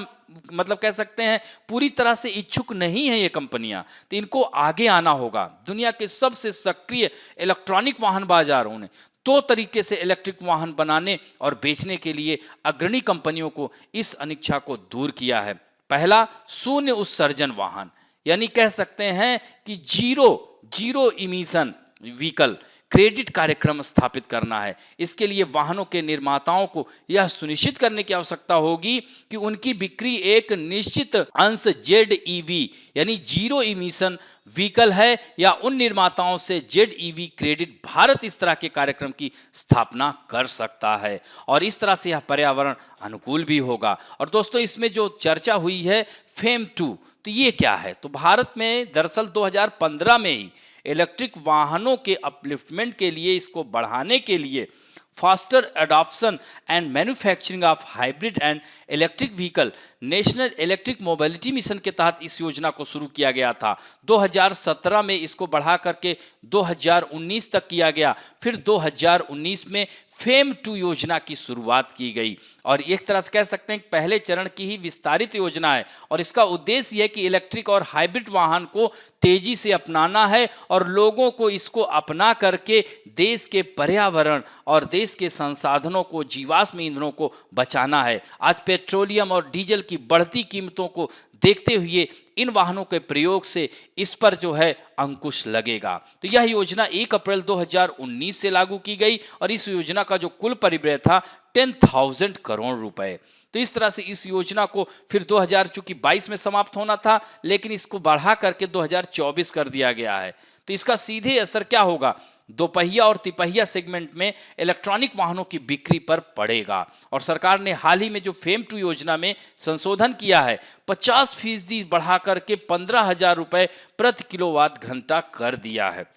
मतलब कह सकते हैं पूरी तरह से इच्छुक नहीं है ये कंपनियां। तो इनको आगे आना होगा। दुनिया के सबसे सक्रिय इलेक्ट्रॉनिक वाहन बाजारों ने 2 तरीके से इलेक्ट्रिक वाहन बनाने और बेचने के लिए अग्रणी कंपनियों को इस अनिच्छा को दूर किया है। पहला, शून्य उत्सर्जन वाहन, यानी कह सकते हैं कि जीरो इमिशन व्हीकल क्रेडिट कार्यक्रम स्थापित करना है। इसके लिए वाहनों के निर्माताओं को यह सुनिश्चित करने की आवश्यकता होगी कि उनकी बिक्री एक निश्चित अंश ZEV यानी जीरो इमिशन व्हीकल है या उन निर्माताओं से ZEV क्रेडिट भारत इस तरह के कार्यक्रम की स्थापना कर सकता है और इस तरह से यह पर्यावरण अनुकूल भी होगा। और दोस्तों, इसमें जो चर्चा हुई है फेम 2, तो ये क्या है? तो भारत में दरअसल 2015 में ही इलेक्ट्रिक वाहनों के अपलिफ्टमेंट के लिए, इसको बढ़ाने के लिए faster adoption and manufacturing of hybrid and electric vehicle national electric mobility mission के तहत इस योजना को शुरू किया गया था। 2017 में इसको बढ़ा करके 2019 तक किया गया। फिर 2019 में फेम 2 योजना की शुरुआत की गई और एक तरह से कह सकते हैं पहले चरण की ही विस्तारित योजना है और इसका उद्देश्य यह कि इलेक्ट्रिक और हाइब्रिड वाहन को तेजी से अपनाना है और लोगों को इसको अपना करके देश के पर्यावरण और देश के संसाधनों को, जीवाश्म ईंधनों को बचाना है। आज पेट्रोलियम और डीजल की बढ़ती कीमतों को देखते हुए इन वाहनों के प्रयोग से इस पर जो है अंकुश लगेगा। तो यह योजना 1 अप्रैल 2019 से लागू की गई और इस योजना का जो कुल परिव्यय था 10,000 करोड़ रुपए। तो इस तरह से इस योजना को फिर 2022 में समाप्त होना था, लेकिन इसको बढ़ा करके 2024 कर दिया गया है। तो इसका सीधे असर क्या होगा? दोपहिया और तिपहिया सेगमेंट में इलेक्ट्रॉनिक वाहनों की बिक्री पर पड़ेगा और सरकार ने हाल ही में जो फेम 2 योजना में संशोधन किया है 50% बढ़ा करके 15,000 रुपए प्रति किलोवाट घंटा कर दिया है।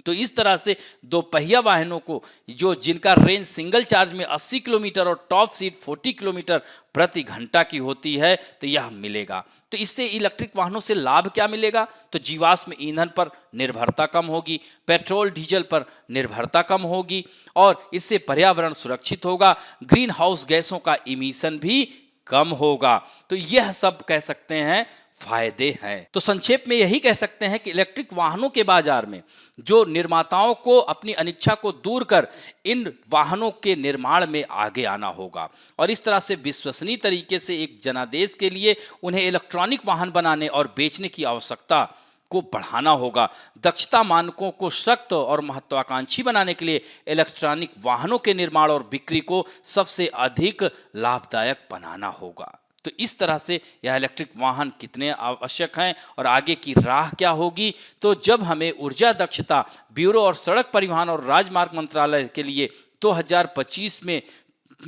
तो इस तरह से दोपहिया वाहनों को जो जिनका रेंज सिंगल चार्ज में 80 किलोमीटर और टॉप सीट 40 किलोमीटर प्रति घंटा की होती है, तो यह मिलेगा। तो इससे इलेक्ट्रिक वाहनों से लाभ क्या मिलेगा? तो जीवाश्म ईंधन पर निर्भरता कम होगी, पेट्रोल डीजल पर निर्भरता कम होगी और इससे पर्यावरण सुरक्षित होगा, ग्रीन हाउस गैसों का इमिशन भी कम होगा। तो यह सब कह सकते हैं फायदे हैं। तो संक्षेप में यही कह सकते हैं कि इलेक्ट्रिक वाहनों के बाजार में जो निर्माताओं को अपनी अनिच्छा को दूर कर इन वाहनों के निर्माण में आगे आना होगा और इस तरह से विश्वसनीय तरीके से एक जनादेश के लिए उन्हें इलेक्ट्रॉनिक वाहन बनाने और बेचने की आवश्यकता को बढ़ाना होगा। दक्षता मानकों को सख्त और महत्वाकांक्षी बनाने के लिए इलेक्ट्रॉनिक वाहनों के निर्माण और बिक्री को सबसे अधिक लाभदायक बनाना होगा। तो इस तरह से यह इलेक्ट्रिक वाहन कितने आवश्यक हैं और आगे की राह क्या होगी? तो जब हमें ऊर्जा दक्षता ब्यूरो और सड़क परिवहन और राजमार्ग मंत्रालय के लिए 2025 में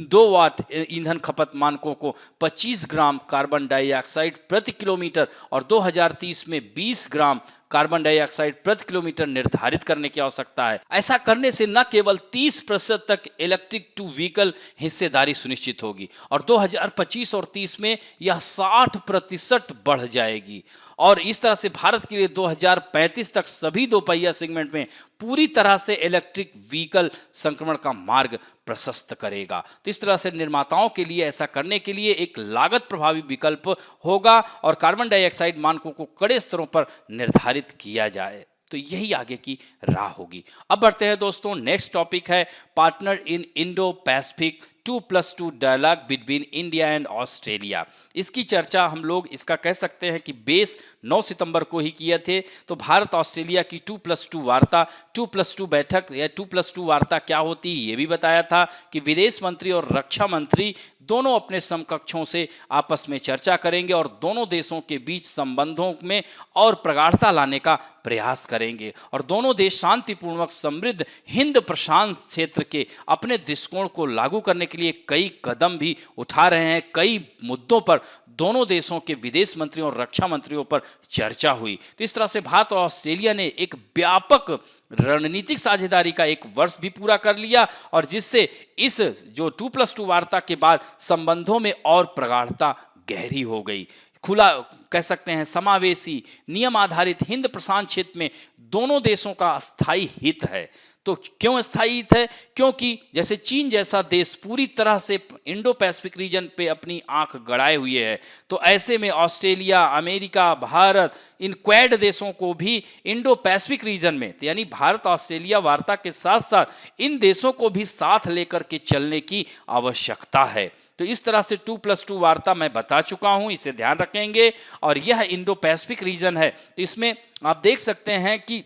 2 वाट ईंधन खपत मानकों को 25 ग्राम कार्बन डाइऑक्साइड प्रति किलोमीटर और 2030 में 20 ग्राम कार्बन डाइऑक्साइड प्रति किलोमीटर निर्धारित करने की आवश्यकता है। ऐसा करने से न केवल 30% तक इलेक्ट्रिक टू व्हीकल हिस्सेदारी सुनिश्चित होगी और 2025 और 30 में यह 60% बढ़ जाएगी और इस तरह से भारत के लिए 2035 तक सभी दोपहिया सेगमेंट में पूरी तरह से इलेक्ट्रिक व्हीकल संक्रमण का मार्ग प्रशस्त करेगा। तो इस तरह से निर्माताओं के लिए ऐसा करने के लिए एक लागत प्रभावी विकल्प होगा और कार्बन डाइऑक्साइड मानकों को कड़े स्तरों पर निर्धारित किया जाए। तो यही आगे की राह होगी। अब बढ़ते हैं दोस्तों, नेक्स्ट टॉपिक है partner in Indo Pacific 2+2 dialogue between India and Australia. इसकी चर्चा हम लोग इसका कह सकते हैं कि बेस 9 सितंबर को ही किए थे। तो भारत ऑस्ट्रेलिया की 2+2 वार्ता 2+2 बैठक या 2+2 वार्ता क्या होती है ये भी बताया था कि विदेश मंत्री और रक्षा मंत्री दोनों अपने समकक्षों से आपस में चर्चा करेंगे और दोनों देशों के बीच संबंधों में और प्रगाढ़ता लाने का प्रयास करेंगे और दोनों देश शांतिपूर्वक समृद्ध हिंद प्रशांत क्षेत्र के अपने दृष्टिकोण को लागू करने के लिए कई कदम भी उठा रहे हैं। कई मुद्दों पर दोनों देशों के विदेश मंत्रियों और रक्षा मंत्रियों पर चर्चा हुई। तो इस तरह से भारत और ऑस्ट्रेलिया ने एक व्यापक रणनीतिक साझेदारी का एक वर्ष भी पूरा कर लिया और जिससे इस जो 2+2 वार्ता के बाद संबंधों में और प्रगाढ़ता गहरी हो गई। खुला कह सकते हैं समावेशी नियम आधारित हिंद प्रशांत क्षेत्र में दोनों देशों का स्थायी हित है। तो क्यों स्थायी हित है? क्योंकि जैसे चीन जैसा देश पूरी तरह से इंडो पैसिफिक रीजन पे अपनी आंख गड़ाए हुए है, तो ऐसे में ऑस्ट्रेलिया, अमेरिका, भारत, इन क्वाड देशों को भी इंडो पैसिफिक रीजन में यानी भारत ऑस्ट्रेलिया वार्ता के साथ साथ इन देशों को भी साथ लेकर के चलने की आवश्यकता है। तो इस तरह से 2+2 वार्ता मैं बता चुका हूं, इसे ध्यान रखेंगे। और यह इंडो पैसिफिक रीजन है, तो इसमें आप देख सकते हैं कि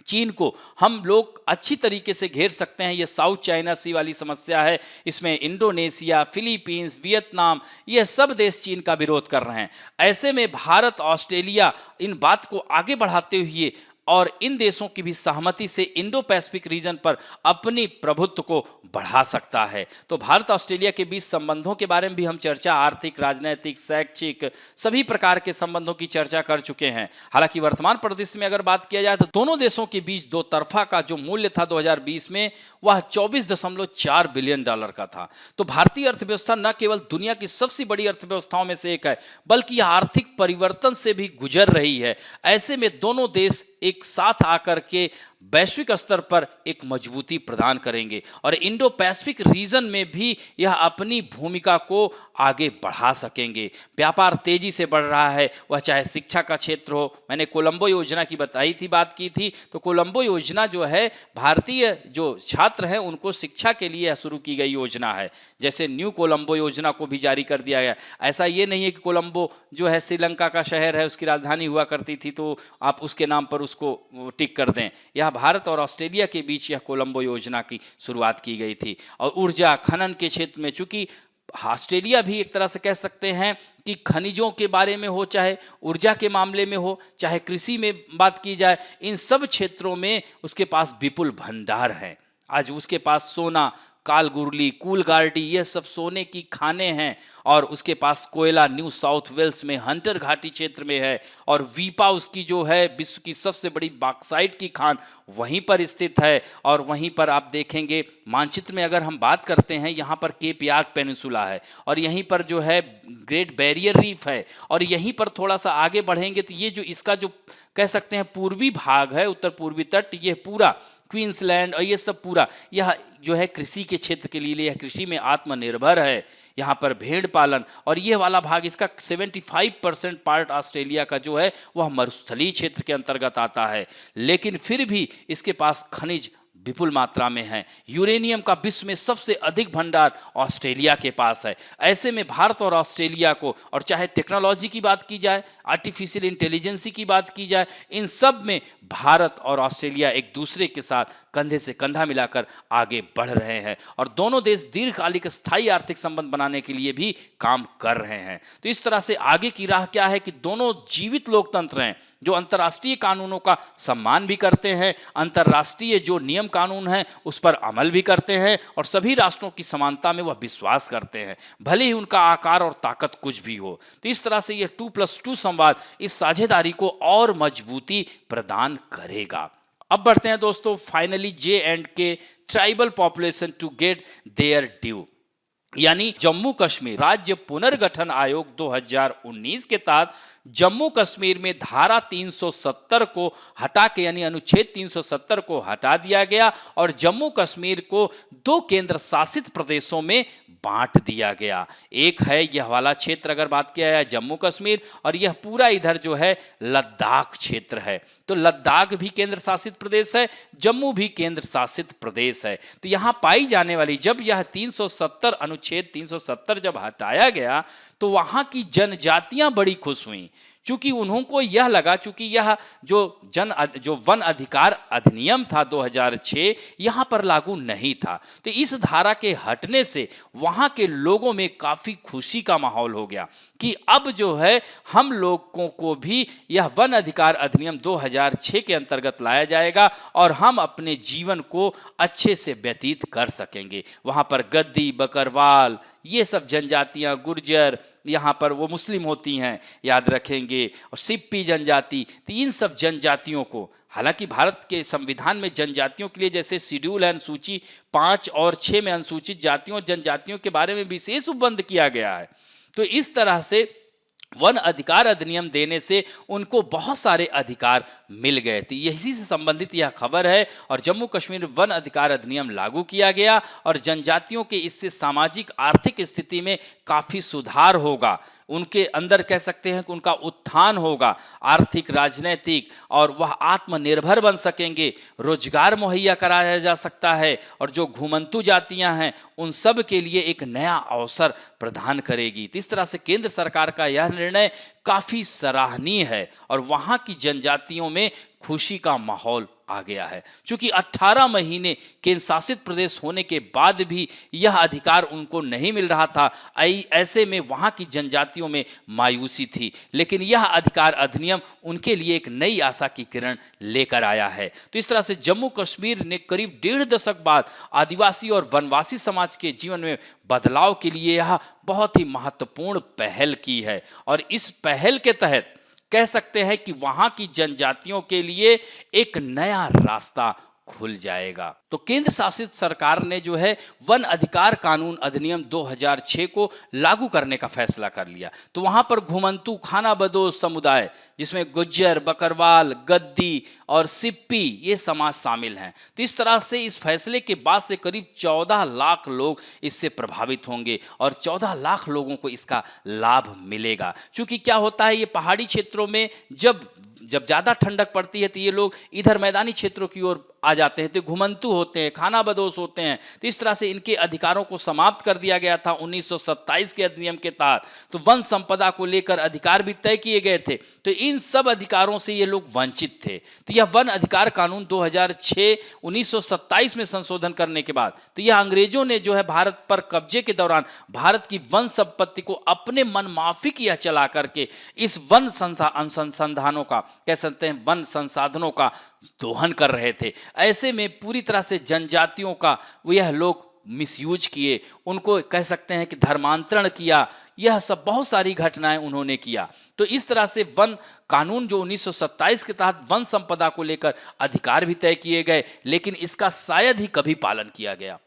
चीन को हम लोग अच्छी तरीके से घेर सकते हैं। ये साउथ चाइना सी वाली समस्या है, इसमें इंडोनेशिया, फिलीपींस, वियतनाम, ये सब देश चीन का विरोध कर रहे हैं। ऐसे में भारत ऑस्ट्रेलिया इन बात को आगे बढ़ाते हुए और इन देशों की भी सहमति से इंडो पैसिफिक रीजन पर अपनी प्रभुत्व को बढ़ा सकता है। तो भारत ऑस्ट्रेलिया के बीच संबंधों के बारे में भी हम चर्चा आर्थिक, राजनीतिक, शैक्षिक सभी प्रकार के संबंधों की चर्चा कर चुके हैं। हालांकि वर्तमान परिदृश्य में अगर बात किया जाए तो दोनों देशों के बीच दो तरफा का जो मूल्य था 2020 में वह 24.4 बिलियन डॉलर का था। तो भारतीय अर्थव्यवस्था न केवल दुनिया की सबसे बड़ी अर्थव्यवस्थाओं में से एक है, बल्कि यह आर्थिक परिवर्तन से भी गुजर रही है। ऐसे में दोनों देश एक साथ आकर के वैश्विक स्तर पर एक मजबूती प्रदान करेंगे और इंडो पैसिफिक रीजन में भी यह अपनी भूमिका को आगे बढ़ा सकेंगे। व्यापार तेजी से बढ़ रहा है, वह चाहे शिक्षा का क्षेत्र हो। मैंने कोलंबो योजना की बात की थी। तो कोलंबो योजना जो है भारतीय जो छात्र हैं उनको शिक्षा के लिए शुरू की गई योजना है। जैसे न्यू कोलंबो योजना को भी जारी कर दिया गया। ऐसा ये नहीं है कि कोलंबो जो है श्रीलंका का शहर है, उसकी राजधानी हुआ करती थी तो आप उसके नाम पर उसको टिक कर दें। यह भारत और ऑस्ट्रेलिया के बीच यह कोलंबो योजना की शुरुआत की गई थी। और ऊर्जा खनन के क्षेत्र में, चूंकि ऑस्ट्रेलिया भी एक तरह से कह सकते हैं कि खनिजों के बारे में हो, चाहे ऊर्जा के मामले में हो, चाहे कृषि में बात की जाए, इन सब क्षेत्रों में उसके पास विपुल भंडार है। आज उसके पास सोना, कालगुरली, कूलगार्डी, ये सब सोने की खाने हैं और उसके पास कोयला न्यू साउथ वेल्स में हंटर घाटी क्षेत्र में है और वीपा उसकी जो है विश्व की सबसे बड़ी बॉक्साइट की खान वहीं पर स्थित है। और वहीं पर आप देखेंगे मानचित्र में अगर हम बात करते हैं, यहाँ पर केप यार्क पेनिनसुला है और यहीं पर जो है ग्रेट बैरियर रीफ है और यहीं पर थोड़ा सा आगे बढ़ेंगे तो ये जो इसका जो कह सकते हैं पूर्वी भाग है, उत्तर पूर्वी तट, ये पूरा क्वींसलैंड और ये सब पूरा यह जो है कृषि के क्षेत्र के लिए, यह कृषि में आत्मनिर्भर है। यहाँ पर भेड़ पालन और ये वाला भाग, इसका 75% पार्ट ऑस्ट्रेलिया का जो है वह मरुस्थलीय क्षेत्र के अंतर्गत आता है। लेकिन फिर भी इसके पास खनिज विपुल मात्रा में है। यूरेनियम का विश्व में सबसे अधिक भंडार ऑस्ट्रेलिया के पास है। ऐसे में भारत और ऑस्ट्रेलिया को, और चाहे टेक्नोलॉजी की बात की जाए, आर्टिफिशियल इंटेलिजेंसी की बात की जाए, इन सब में भारत और ऑस्ट्रेलिया एक दूसरे के साथ कंधे से कंधा मिलाकर आगे बढ़ रहे हैं और दोनों देश दीर्घकालिक स्थायी आर्थिक संबंध बनाने के लिए भी काम कर रहे हैं। तो इस तरह से आगे की राह क्या है कि दोनों जीवित लोकतंत्र हैं जो अंतर्राष्ट्रीय कानूनों का सम्मान भी करते हैं, अंतर्राष्ट्रीय जो नियम कानून हैं उस पर अमल भी करते हैं और सभी राष्ट्रों की समानता में वह विश्वास करते हैं, भले ही उनका आकार और ताकत कुछ भी हो। तो इस तरह से यह 2+2 संवाद इस साझेदारी को और मजबूती प्रदान करेगा। अब बढ़ते हैं दोस्तों, finally J&K tribal population to get their due, यानी जम्मू कश्मीर राज्य पुनर्गठन आयोग 2019 के तहत जम्मू कश्मीर में धारा 370 को हटा के, यानी अनुच्छेद 370 को हटा दिया गया और जम्मू कश्मीर को 2 केंद्र शासित प्रदेशों में बांट दिया गया। एक है यह वाला क्षेत्र, अगर बात किया जाए जम्मू कश्मीर, और यह पूरा इधर जो है लद्दाख क्षेत्र है। तो लद्दाख भी केंद्र शासित प्रदेश है, जम्मू भी केंद्र शासित प्रदेश है। तो यहां पाई जाने वाली, जब यह 370 अनुच्छेद 370 जब हटाया गया तो वहां की जनजातियां बड़ी खुश हुई, चूंकि उन्होंने यह लगा, चूंकि यह जो वन अधिकार अधिनियम था 2006 यहां पर लागू नहीं था। तो इस धारा के हटने से वहां के लोगों में काफी खुशी का माहौल हो गया कि अब जो है हम लोगों को भी यह वन अधिकार अधिनियम 2006 के अंतर्गत लाया जाएगा और हम अपने जीवन को अच्छे से व्यतीत कर सकेंगे। वहां पर गद्दी, बकरवाल, ये सब जनजातियां, गुर्जर, यहाँ पर वो मुस्लिम होती हैं याद रखेंगे, और सिप्पी जनजाति, तो इन सब जनजातियों को, हालांकि भारत के संविधान में जनजातियों के लिए जैसे शेड्यूल है अनुसूची 5 और 6 में अनुसूचित जातियों और जनजातियों के बारे में विशेष उपबंध किया गया है। तो इस तरह से वन अधिकार अधिनियम देने से उनको बहुत सारे अधिकार मिल गए थे। इसी से संबंधित यह खबर है और जम्मू कश्मीर वन अधिकार अधिनियम लागू किया गया और जनजातियों के इससे सामाजिक आर्थिक स्थिति में काफ़ी सुधार होगा, उनके अंदर कह सकते हैं कि उनका उत्थान होगा, आर्थिक, राजनीतिक, और वह आत्मनिर्भर बन सकेंगे, रोजगार मुहैया कराया जा सकता है और जो घुमंतु जातियां हैं उन सब के लिए एक नया अवसर प्रदान करेगी। इस तरह से केंद्र सरकार का यह निर्णय काफ़ी सराहनीय है और वहाँ की जनजातियों में खुशी का माहौल आ गया है। चूंकि 18 महीने केंद्र शासित प्रदेश होने के बाद भी यह अधिकार उनको नहीं मिल रहा था, ऐसे में वहाँ की जनजातियों में मायूसी थी, लेकिन यह अधिकार अधिनियम उनके लिए एक नई आशा की किरण लेकर आया है। तो इस तरह से जम्मू कश्मीर ने करीब 1.5 दशक बाद आदिवासी और वनवासी समाज के जीवन में बदलाव के लिए यह बहुत ही महत्वपूर्ण पहल की है और इस पहल के तहत कह सकते हैं कि वहां की जनजातियों के लिए एक नया रास्ता खुल जाएगा। तो केंद्र शासित सरकार ने जो है वन अधिकार कानून अधिनियम 2006 को लागू करने का फैसला कर लिया। तो वहां पर घुमंतु, खानाबदोश समुदाय, जिसमें गुज्जर, बकरवाल, गद्दी और सिप्पी ये समाज शामिल हैं। तो इस तरह से इस फैसले के बाद से करीब 14 लाख लोग इससे प्रभावित होंगे और 14 लाख लोगों को इसका लाभ मिलेगा। क्योंकि क्या होता है, ये पहाड़ी क्षेत्रों में जब ज़्यादा ठंडक पड़ती है तो ये लोग इधर मैदानी क्षेत्रों की ओर आ जाते हैं, तो घुमंतु होते हैं, खानाबदोश होते हैं। तो इस तरह से इनके अधिकारों को समाप्त कर दिया गया था 1927 के अधिनियम के तहत। तो वन संपदा को लेकर अधिकार भी तय किए गए थे, तो इन सब अधिकारों से ये लोग वंचित थे। तो यह वन अधिकार कानून 2006 1927 में संशोधन करने के बाद, तो यह अंग्रेजों ने जो है भारत पर कब्जे के दौरान भारत की वन संपत्ति को अपने मनमाफी किया चला करके इस वन संसाधनों का, कह सकते हैं वन संसाधनों का दोहन कर रहे थे। ऐसे में पूरी तरह से जनजातियों का यह लोग मिसयूज किए, उनको कह सकते हैं कि धर्मांतरण किया, यह सब बहुत सारी घटनाएं उन्होंने किया। तो इस तरह से वन कानून जो 1927 के तहत वन संपदा को लेकर अधिकार भी तय किए गए, लेकिन इसका शायद ही कभी पालन किया गया।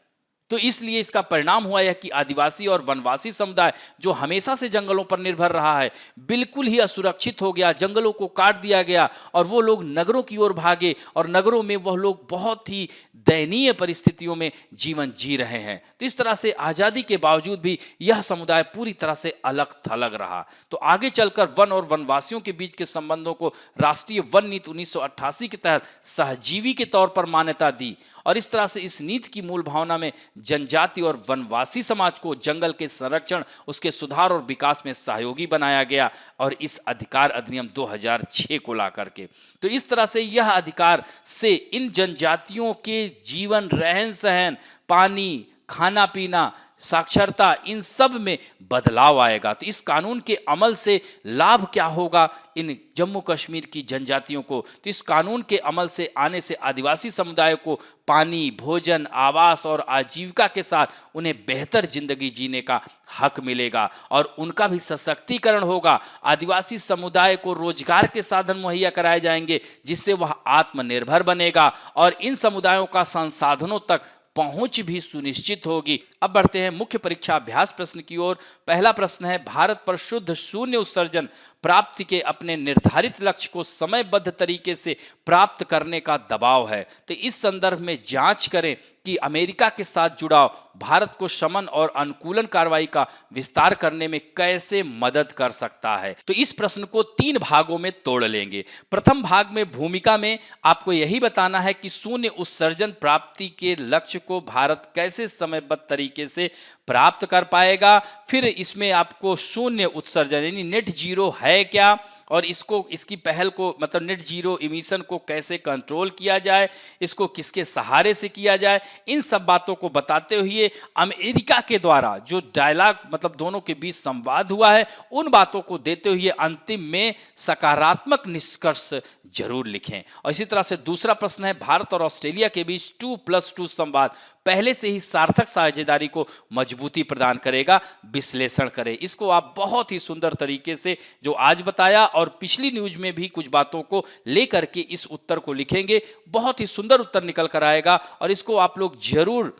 तो इसलिए इसका परिणाम हुआ यह कि आदिवासी और वनवासी समुदाय जो हमेशा से जंगलों पर निर्भर रहा है, बिल्कुल ही असुरक्षित हो गया, जंगलों को काट दिया गया और वो लोग नगरों की ओर भागे और नगरों में वह लोग बहुत ही दयनीय परिस्थितियों में जीवन जी रहे हैं। तो इस तरह से आज़ादी के बावजूद भी यह समुदाय पूरी तरह से अलग थलग रहा। तो आगे चलकर वन और वनवासियों के बीच के संबंधों को राष्ट्रीय वन नीति 1988 के तहत सहजीवी के तौर पर मान्यता दी और इस तरह से इस नीति की मूल भावना में जनजाति और वनवासी समाज को जंगल के संरक्षण, उसके सुधार और विकास में सहयोगी बनाया गया, और इस अधिकार अधिनियम 2006 को ला करके। तो इस तरह से यह अधिकार से इन जनजातियों के जीवन, रहन सहन, पानी, खाना पीना, साक्षरता, इन सब में बदलाव आएगा। तो इस कानून के अमल से लाभ क्या होगा इन जम्मू कश्मीर की जनजातियों को? तो इस कानून के अमल से आने से आदिवासी समुदाय को पानी, भोजन, आवास और आजीविका के साथ उन्हें बेहतर जिंदगी जीने का हक मिलेगा और उनका भी सशक्तिकरण होगा। आदिवासी समुदाय को रोजगार के साधन मुहैया कराए जाएंगे, जिससे वह आत्मनिर्भर बनेगा और इन समुदायों का संसाधनों तक पहुंच भी सुनिश्चित होगी। अब बढ़ते हैं मुख्य परीक्षा अभ्यास प्रश्न की ओर। पहला प्रश्न है, भारत पर शुद्ध शून्य उत्सर्जन प्राप्ति के अपने निर्धारित लक्ष्य को समयबद्ध तरीके से प्राप्त करने का दबाव है। तो इस संदर्भ में जांच करें कि अमेरिका के साथ जुड़ाव भारत को शमन और अनुकूलन कार्रवाई का विस्तार करने में कैसे मदद कर सकता है। तो इस प्रश्न को 3 भागों में तोड़ लेंगे। प्रथम भाग में भूमिका में आपको यही बताना है कि शून्य उत्सर्जन प्राप्ति के लक्ष्य को भारत कैसे समयबद्ध तरीके से प्राप्त कर पाएगा। फिर इसमें आपको शून्य उत्सर्जन यानी नेट जीरो है क्या, और इसकी पहल को मतलब नेट जीरो इमिशन को कैसे कंट्रोल किया जाए, इसको किसके सहारे से किया जाए, इन सब बातों को बताते हुए अमेरिका के द्वारा जो डायलॉग मतलब दोनों के बीच संवाद हुआ है, उन बातों को देते हुए अंतिम में सकारात्मक निष्कर्ष जरूर लिखें। और इसी तरह से दूसरा प्रश्न है, भारत और ऑस्ट्रेलिया के बीच 2+2 संवाद पहले से ही सार्थक साझेदारी को मजबूती प्रदान करेगा, विश्लेषण करें। इसको आप बहुत ही सुंदर तरीके से जो आज बताया और पिछली न्यूज में भी कुछ बातों को लेकर के इस उत्तर को लिखेंगे, बहुत ही सुंदर उत्तर निकल कर आएगा। और इसको आप लोग जरूर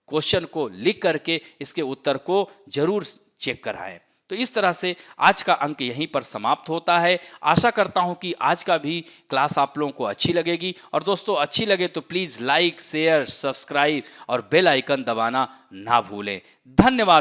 क्वेश्चन को लिख करके इसके उत्तर को जरूर चेक कराएं। तो इस तरह से आज का अंक यहीं पर समाप्त होता है। आशा करता हूं कि आज का भी क्लास आप लोगों को अच्छी लगेगी। और दोस्तों अच्छी लगे तो प्लीज लाइक, शेयर, सब्सक्राइब और बेल आइकन दबाना ना भूलें। धन्यवाद।